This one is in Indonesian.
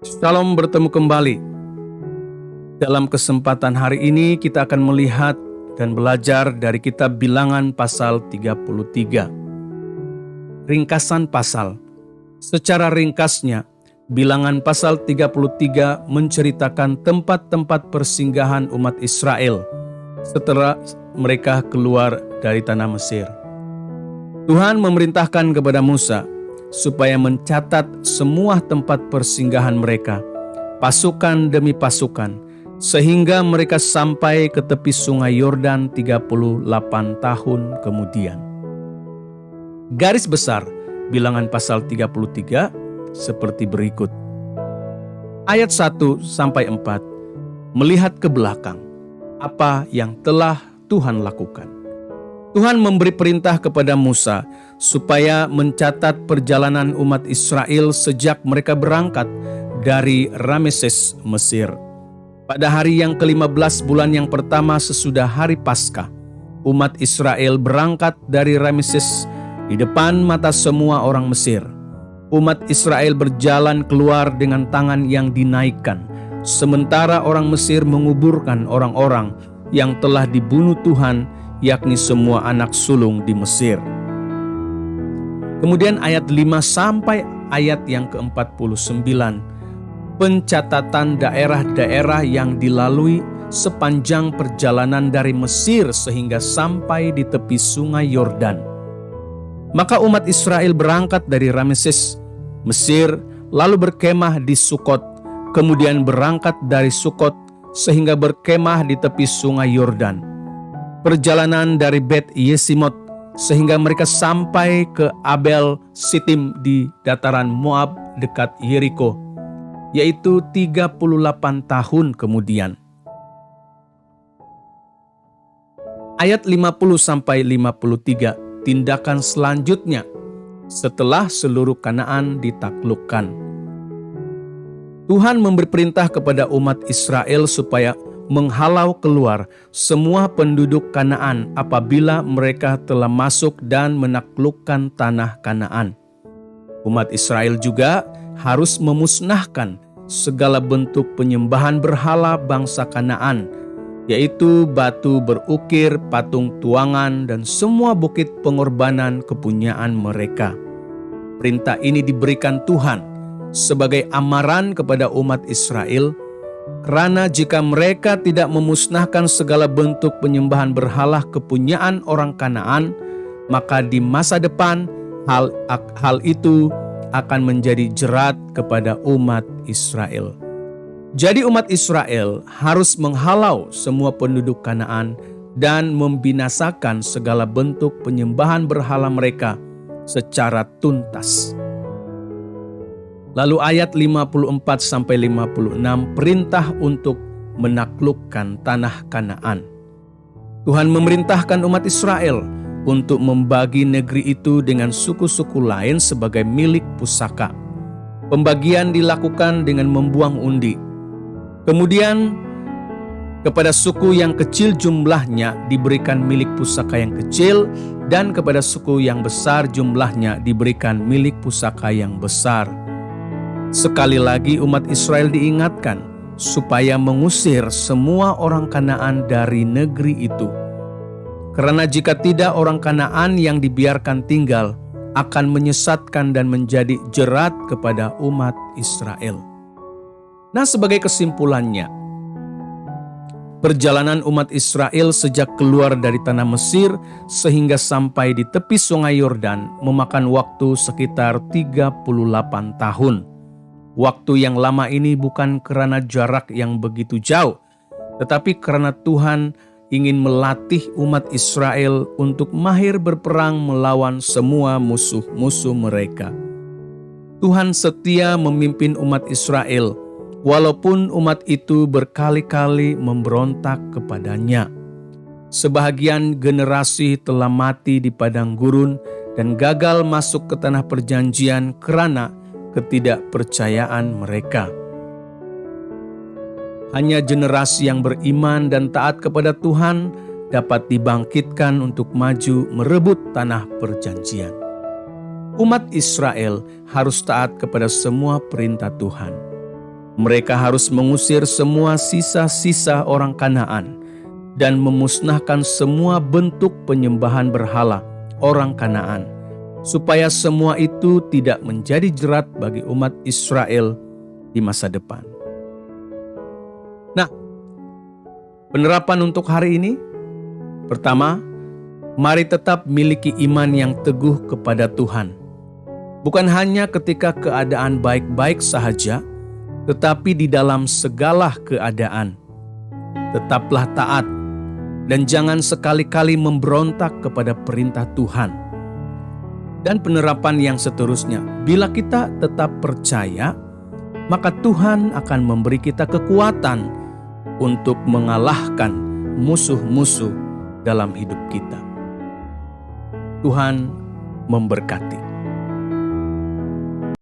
Shalom, bertemu kembali. Dalam kesempatan hari ini kita akan melihat dan belajar dari kitab Bilangan pasal 33. Ringkasan pasal. Secara ringkasnya, Bilangan pasal 33 menceritakan tempat-tempat persinggahan umat Israel setelah mereka keluar dari tanah Mesir. Tuhan memerintahkan kepada Musa supaya mencatat semua tempat persinggahan mereka, pasukan demi pasukan, sehingga mereka sampai ke tepi sungai Yordan 38 tahun kemudian. Garis besar Bilangan pasal 33 seperti berikut. Ayat 1-4, melihat ke belakang, apa yang telah Tuhan lakukan. Tuhan memberi perintah kepada Musa supaya mencatat perjalanan umat Israel sejak mereka berangkat dari Rameses, Mesir. Pada hari yang ke-15 bulan yang pertama sesudah hari Paskah, umat Israel berangkat dari Rameses di depan mata semua orang Mesir. Umat Israel berjalan keluar dengan tangan yang dinaikkan, sementara orang Mesir menguburkan orang-orang yang telah dibunuh Tuhan, yakni semua anak sulung di Mesir. Kemudian ayat 5 sampai ayat yang ke-49, pencatatan daerah-daerah yang dilalui sepanjang perjalanan dari Mesir sehingga sampai di tepi sungai Yordan. Maka umat Israel berangkat dari Rameses, Mesir, lalu berkemah di Sukot, kemudian berangkat dari Sukot sehingga berkemah di tepi sungai Yordan. Perjalanan dari Bet Yesimot sehingga mereka sampai ke Abel Sitim di dataran Moab dekat Yeriko, yaitu 38 tahun kemudian. Ayat 50-53, tindakan selanjutnya setelah seluruh Kanaan ditaklukkan. Tuhan memberi perintah kepada umat Israel supaya menghalau keluar semua penduduk Kanaan apabila mereka telah masuk dan menaklukkan tanah Kanaan. Umat Israel juga harus memusnahkan segala bentuk penyembahan berhala bangsa Kanaan, yaitu batu berukir, patung tuangan, dan semua bukit pengorbanan kepunyaan mereka. Perintah ini diberikan Tuhan sebagai amaran kepada umat Israel, karena jika mereka tidak memusnahkan segala bentuk penyembahan berhala kepunyaan orang Kanaan, maka di masa depan hal itu akan menjadi jerat kepada umat Israel. Jadi umat Israel harus menghalau semua penduduk Kanaan dan membinasakan segala bentuk penyembahan berhala mereka secara tuntas. Lalu ayat 54-56, perintah untuk menaklukkan tanah Kanaan. Tuhan memerintahkan umat Israel untuk membagi negeri itu dengan suku-suku lain sebagai milik pusaka. Pembagian dilakukan dengan membuang undi. Kemudian kepada suku yang kecil jumlahnya diberikan milik pusaka yang kecil, dan kepada suku yang besar jumlahnya diberikan milik pusaka yang besar. Sekali lagi umat Israel diingatkan supaya mengusir semua orang Kanaan dari negeri itu. Karena jika tidak, orang Kanaan yang dibiarkan tinggal akan menyesatkan dan menjadi jerat kepada umat Israel. Nah, sebagai kesimpulannya, perjalanan umat Israel sejak keluar dari tanah Mesir sehingga sampai di tepi sungai Yordan memakan waktu sekitar 38 tahun. Waktu yang lama ini bukan karena jarak yang begitu jauh, tetapi karena Tuhan ingin melatih umat Israel untuk mahir berperang melawan semua musuh-musuh mereka. Tuhan setia memimpin umat Israel, walaupun umat itu berkali-kali memberontak kepadanya. Sebahagian generasi telah mati di padang gurun dan gagal masuk ke tanah perjanjian karena ketidakpercayaan mereka. Hanya generasi yang beriman dan taat kepada Tuhan dapat dibangkitkan untuk maju merebut tanah perjanjian. Umat Israel harus taat kepada semua perintah Tuhan. Mereka harus mengusir semua sisa-sisa orang Kanaan dan memusnahkan semua bentuk penyembahan berhala orang Kanaan, supaya semua itu tidak menjadi jerat bagi umat Israel di masa depan. Nah, penerapan untuk hari ini, pertama, mari tetap miliki iman yang teguh kepada Tuhan. Bukan hanya ketika keadaan baik-baik sahaja, tetapi di dalam segala keadaan. Tetaplah taat dan jangan sekali-kali memberontak kepada perintah Tuhan. Dan penerapan yang seterusnya, bila kita tetap percaya, maka Tuhan akan memberi kita kekuatan untuk mengalahkan musuh-musuh dalam hidup kita. Tuhan memberkati.